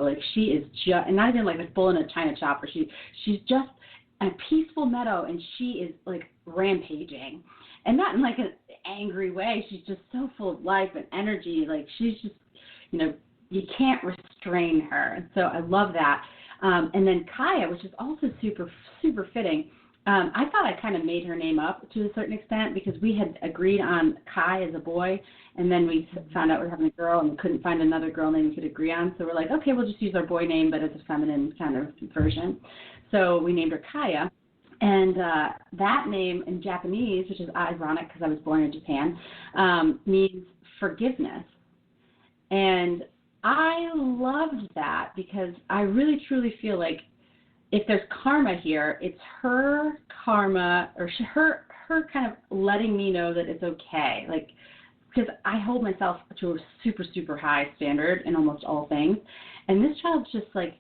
meadow. Like she is just, and not even like a bull in a china shop, or she's just a peaceful meadow, and she is like rampaging, and not in like an angry way. She's just so full of life and energy. Like she's just, you can't restrain her. And so I love that. And then Kaya, which is also super, super fitting. I thought I kind of made her name up to a certain extent because we had agreed on Kai as a boy, and then we found out we were having a girl and we couldn't find another girl name we could agree on. So we're like, okay, we'll just use our boy name, but as a feminine kind of version. So we named her Kaya. And that name in Japanese, which is ironic because I was born in Japan, means forgiveness. And I loved that because I really, truly feel like if there's karma here, it's her karma or her kind of letting me know that it's okay. Like, because I hold myself to a super, super high standard in almost all things. And this child's just like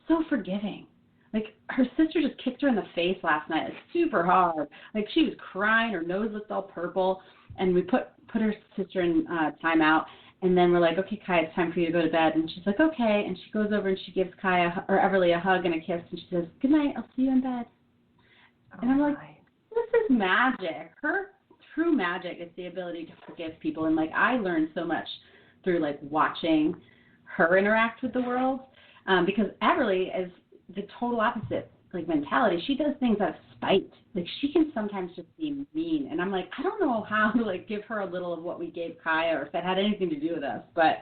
so forgiving. Like her sister just kicked her in the face last night, like, super hard. Like she was crying, her nose looked all purple. And we put her sister in timeout. And then we're like, okay, Kaya, it's time for you to go to bed. And she's like, okay. And she goes over and she gives Kaya or Everly a hug and a kiss. And she says, good night, I'll see you in bed. And I'm like, this is magic. Her true magic is the ability to forgive people. And like I learned so much through like watching her interact with the world. Because Everly is the total opposite like mentality. She does things out of spite. Like she can sometimes just be mean, and I'm like, I don't know how to like give her a little of what we gave Kaya, or if that had anything to do with us. But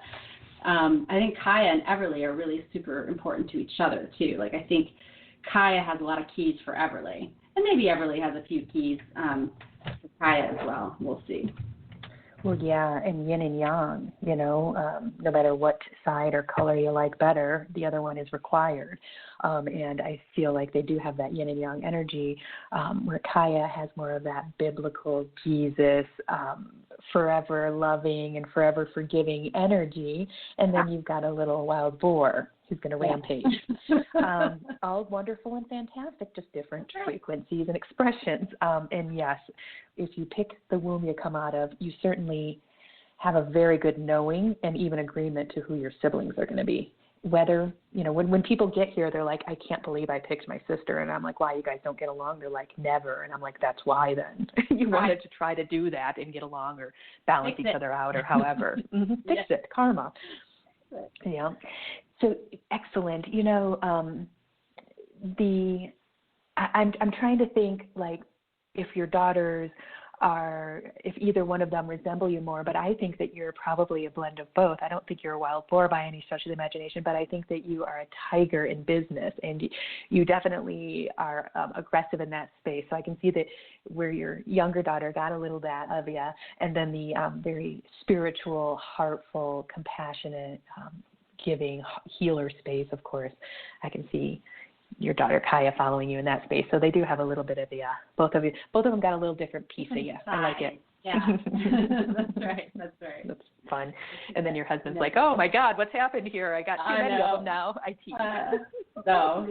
I think Kaya and Everly are really super important to each other too. Like I think Kaya has a lot of keys for Everly, and maybe Everly has a few keys for Kaya as well. We'll see. Well, yeah, and yin and yang, no matter what side or color you like better, the other one is required. And I feel like they do have that yin and yang energy, where Kaya has more of that biblical Jesus, forever loving and forever forgiving energy. And then you've got a little wild boar who's going to rampage. All wonderful and fantastic, just different frequencies and expressions. And yes, if you pick the womb you come out of, you certainly have a very good knowing and even agreement to who your siblings are going to be. Whether, when people get here, they're like, I can't believe I picked my sister. And I'm like, why, you guys don't get along? They're like, never. And I'm like, that's why then. You wanted to try to do that and get along or balance each other out or however. Fix it, karma. Yeah. So excellent. I'm trying to think like if your daughters if either one of them resemble you more, but I think that you're probably a blend of both. I don't think you're a wild boar by any stretch of the imagination, but I think that you are a tiger in business, and you definitely are aggressive in that space. So I can see that where your younger daughter got a little bit of you, and then the very spiritual, heartful, compassionate, giving healer space, of course, I can see your daughter Kaya following you in that space. So they do have a little bit of the, both of them got a little different piece of you. I like it. Yeah, that's right. That's fun. And then your husband's like, oh my God, what's happened here? I got too many of them now. I teach. No,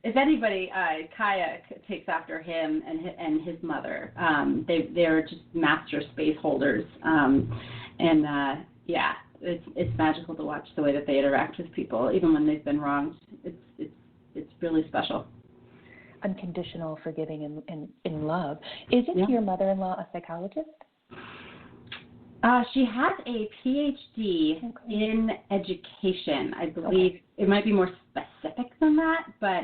if anybody, Kaya takes after him and his mother. They're just master space holders. It's magical to watch the way that they interact with people, even when they've been wronged. It's really special. Unconditional, forgiving, and in love. Isn't your mother-in-law a psychologist? She has a PhD in education. I believe it might be more specific than that, but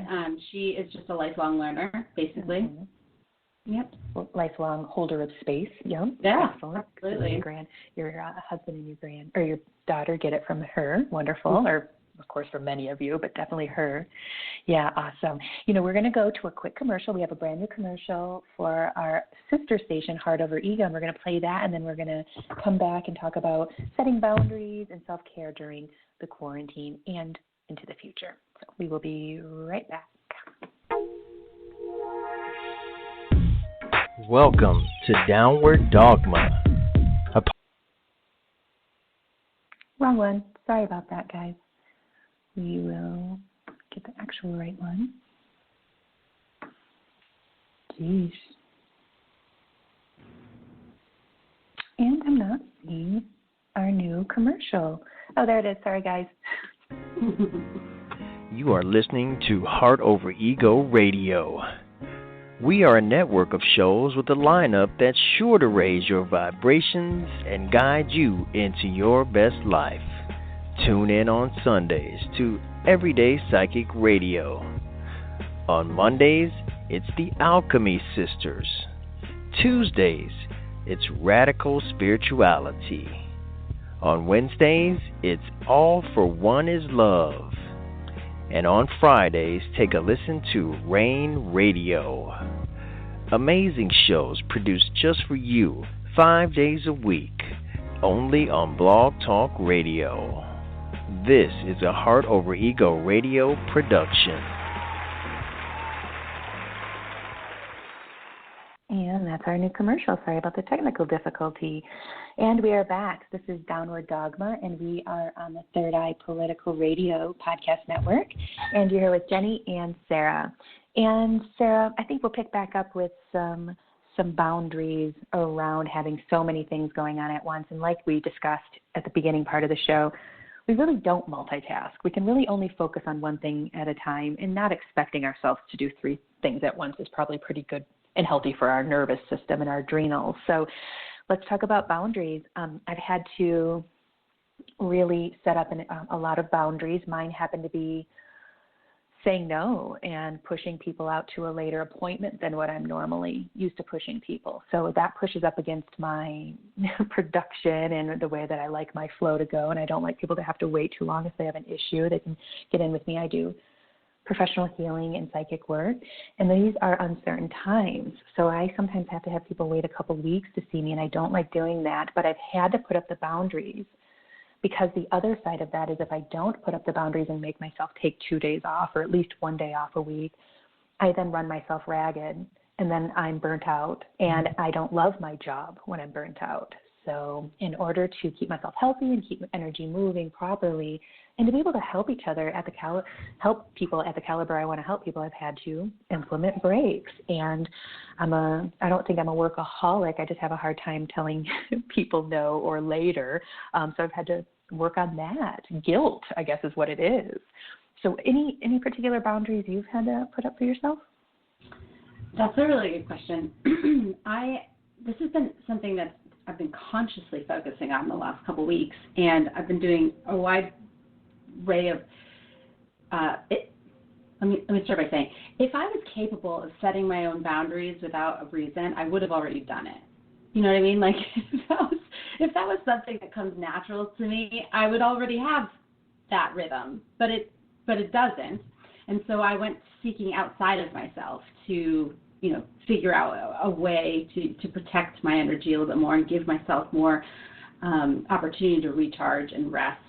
she is just a lifelong learner, basically. Mm-hmm. Yep. Lifelong holder of space. Yeah. Excellent. Absolutely. Your husband and your daughter get it from her. Wonderful. Mm-hmm. Or of course, for many of you, but definitely her. Yeah, awesome. We're going to go to a quick commercial. We have a brand new commercial for our sister station, Heart Over Ego, and we're going to play that, and then we're going to come back and talk about setting boundaries and self-care during the quarantine and into the future. So we will be right back. Welcome to Downward Dogma. Wrong one. Sorry about that, guys. We will get the actual right one. Jeez. And I'm not seeing our new commercial. Oh, there it is. Sorry, guys. You are listening to Heart Over Ego Radio. We are a network of shows with a lineup that's sure to raise your vibrations and guide you into your best life. Tune in on Sundays to Everyday Psychic Radio. On Mondays, it's the Alchemy Sisters. Tuesdays, it's Radical Spirituality. On Wednesdays, it's All for One is Love. And on Fridays, take a listen to Rain Radio. Amazing shows produced just for you 5 days a week, only on Blog Talk Radio. This is a Heart Over Ego Radio production. And that's our new commercial. Sorry about the technical difficulty. And we are back. This is Downward Dogma, and we are on the Third Eye Political Radio podcast network. And you're here with Jennie and Sarah. And Sarah, I think we'll pick back up with some boundaries around having so many things going on at once. And like we discussed at the beginning part of the show, we really don't multitask. We can really only focus on one thing at a time, and not expecting ourselves to do 3 things at once is probably pretty good and healthy for our nervous system and our adrenals. So let's talk about boundaries. I've had to really set up a lot of boundaries. Mine happen to be saying no and pushing people out to a later appointment than what I'm normally used to pushing people. So that pushes up against my production and the way that I like my flow to go. And I don't like people to have to wait too long if they have an issue. They can get in with me. I do professional healing and psychic work, and these are uncertain times. So I sometimes have to have people wait a couple weeks to see me, and I don't like doing that, but I've had to put up the boundaries, because the other side of that is if I don't put up the boundaries and make myself take 2 days off or at least 1 day off a week, I then run myself ragged, and then I'm burnt out, and I don't love my job when I'm burnt out. So in order to keep myself healthy and keep energy moving properly, and to be able to help each other at help people at the caliber I want to help people, I've had to implement breaks. And I don't think I'm a workaholic. I just have a hard time telling people no or later. So I've had to work on that. Guilt, I guess, is what it is. So any particular boundaries you've had to put up for yourself? That's a really good question. This has been something that I've been consciously focusing on the last couple of weeks, and I've been doing a wide array of let me start by saying, if I was capable of setting my own boundaries without a reason, I would have already done it. You know what I mean? Like, if that was something that comes natural to me, I would already have that rhythm, but it doesn't. And so I went seeking outside of myself to, figure out a way to protect my energy a little bit more and give myself more opportunity to recharge and rest.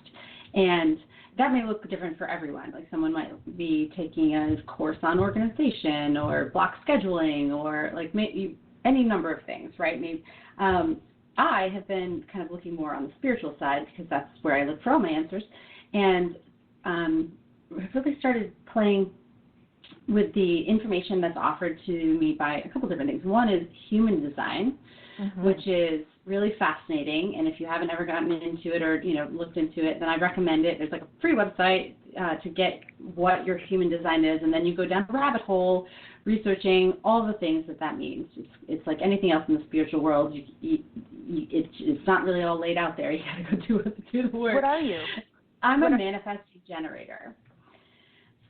And that may look different for everyone. Like, someone might be taking a course on organization or block scheduling, or like maybe any number of things, right? Maybe I have been kind of looking more on the spiritual side, because that's where I look for all my answers. And I've really started playing with the information that's offered to me by a couple different things. One is human design, which is really fascinating. And if you haven't ever gotten into it or, looked into it, then I recommend it. There's like a free website to get what your human design is. And then you go down the rabbit hole researching all the things that means. It's like anything else in the spiritual world. It's not really all laid out there. You got to go do the work. What are you? I'm a manifesting generator.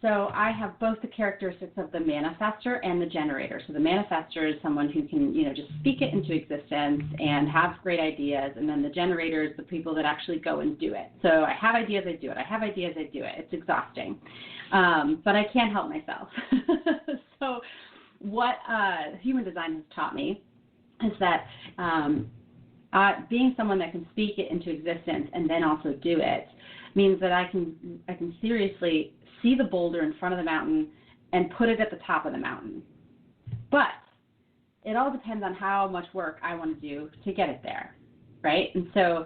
So I have both the characteristics of the manifestor and the generator. So the manifestor is someone who can, just speak it into existence and have great ideas. And then the generator is the people that actually go and do it. So I have ideas, I do it. I have ideas, I do it. It's exhausting. But I can't help myself. So what human design has taught me is that being someone that can speak it into existence and then also do it means that I can seriously see the boulder in front of the mountain and put it at the top of the mountain. But it all depends on how much work I want to do to get it there, right? And so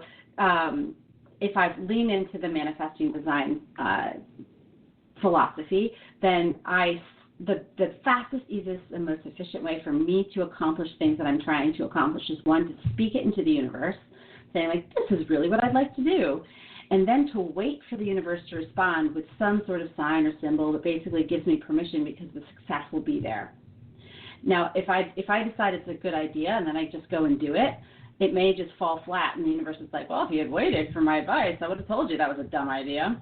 if I lean into the manifesting design philosophy, then the fastest, easiest, and most efficient way for me to accomplish things that I'm trying to accomplish is, one, to speak it into the universe, saying, like, this is really what I'd like to do. and then to wait for the universe to respond with some sort of sign or symbol that basically gives me permission because the success will be there. Now, if I decide it's a good idea and then I just go and do it, it may just fall flat, and the universe is like, well, if you had waited for my advice, I would have told you that was a dumb idea.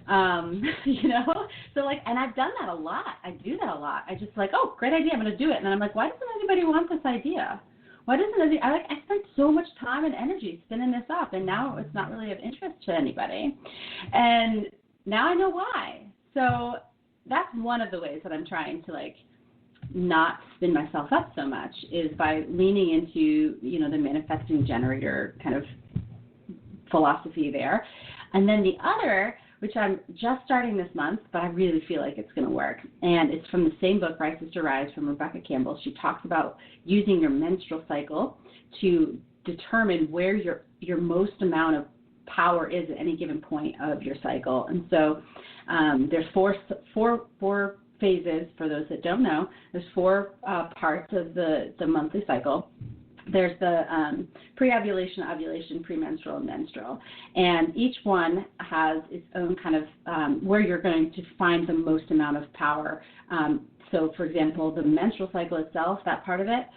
So like, and I've done that a lot. I do that a lot. I just like, oh, great idea, I'm going to do it. And then I'm like, why doesn't anybody want this idea? Why doesn't it? I spent so much time and energy spinning this up, and now it's not really of interest to anybody. And now I know why. So that's one of the ways that I'm trying to like not spin myself up so much, is by leaning into, the manifesting generator kind of philosophy there. And then the other, which I'm just starting this month, but I really feel like it's going to work. And it's from the same book, Rise Sister Rise, from Rebecca Campbell. She talks about using your menstrual cycle to determine where your most amount of power is at any given point of your cycle. And so there's four phases, for those that don't know. There's four parts of the monthly cycle. There's the pre-ovulation, ovulation, premenstrual, and menstrual. And each one has its own kind of where you're going to find the most amount of power. So, for example, the menstrual cycle itself, that part of it,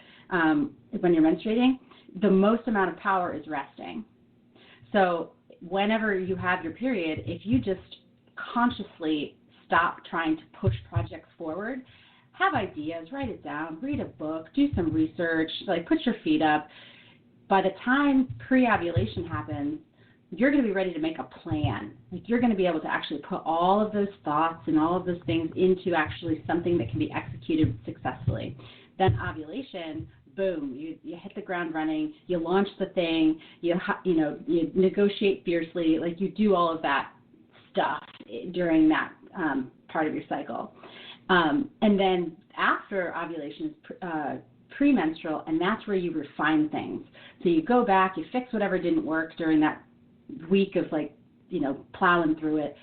when you're menstruating, the most amount of power is resting. So whenever you have your period, if you just consciously stop trying to push projects forward, have ideas, write it down, read a book, do some research, like put your feet up. By the time pre-ovulation happens, you're going to be ready to make a plan. Like you're going to be able to actually put all of those thoughts and all of those things into actually something that can be executed successfully. Then ovulation, boom, you hit the ground running, you launch the thing, you negotiate fiercely, like you do all of that stuff during that part of your cycle. And then after ovulation is premenstrual, and that's where you refine things. So you go back, you fix whatever didn't work during that week of plowing through it.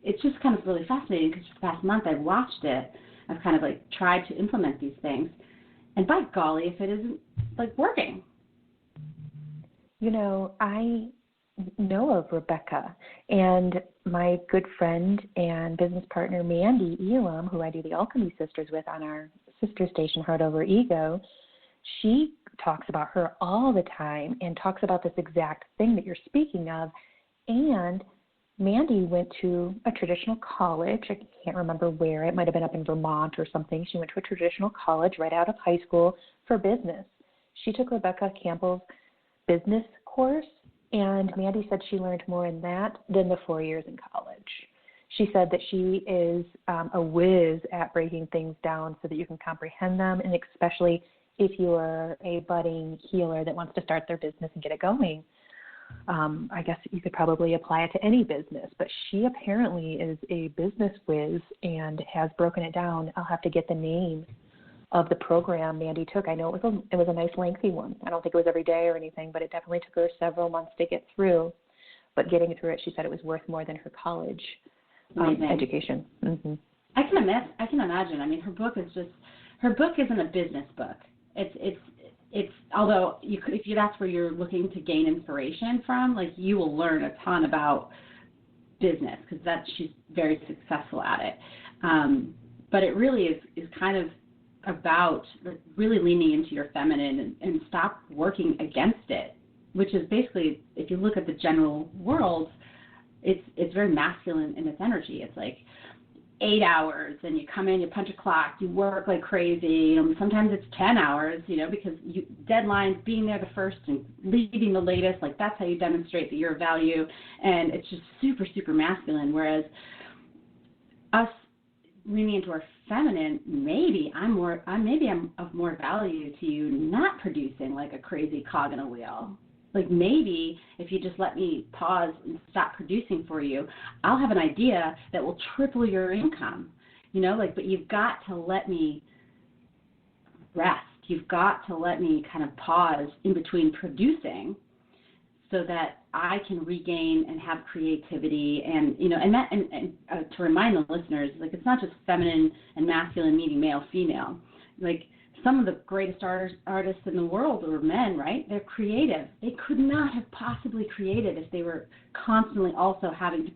It's just kind of really fascinating because for the past month I've watched it. I've kind of tried to implement these things. And by golly, if it isn't working. I know of Rebecca, and my good friend and business partner Mandy Elam, who I do the Alchemy Sisters with on our sister station Heart Over Ego, she talks about her all the time and talks about this exact thing that you're speaking of. And Mandy went to a traditional college. I can't remember where. It might have been up in Vermont or something. She went to a traditional college right out of high school for business. She took Rebecca Campbell's business course, and Mandy said she learned more in that than the 4 years in college. She said that she is a whiz at breaking things down so that you can comprehend them, and especially if you are a budding healer that wants to start their business and get it going. I guess you could probably apply it to any business, but she apparently is a business whiz and has broken it down. I'll have to get the name of the program Mandy took. I know it was a nice lengthy one. I don't think it was every day or anything, but it definitely took her several months to get through. But getting through it, she said it was worth more than her college education. Mm-hmm. I can imagine. I mean, her book isn't a business book. It's although if that's where you're looking to gain inspiration from, you will learn a ton about business because she's very successful at it. But it really is kind of about really leaning into your feminine and stop working against it, which is basically, if you look at the general world, it's very masculine in its energy. It's 8 hours, and you come in, you punch a clock, you work like crazy. Sometimes it's 10 hours, because deadlines, being there the first and leaving the latest, that's how you demonstrate that you're of value, and it's just super, super masculine. Whereas us leaning into our feminine, maybe I'm of more value to you not producing like a crazy cog in a wheel. Maybe if you just let me pause and stop producing for you, I'll have an idea that will triple your income, but you've got to let me rest. You've got to let me kind of pause in between producing so that I can regain and have creativity and to remind the listeners, it's not just feminine and masculine meaning male, female. some of the greatest artists in the world were men, right? They're creative. They could not have possibly created if they were constantly also having to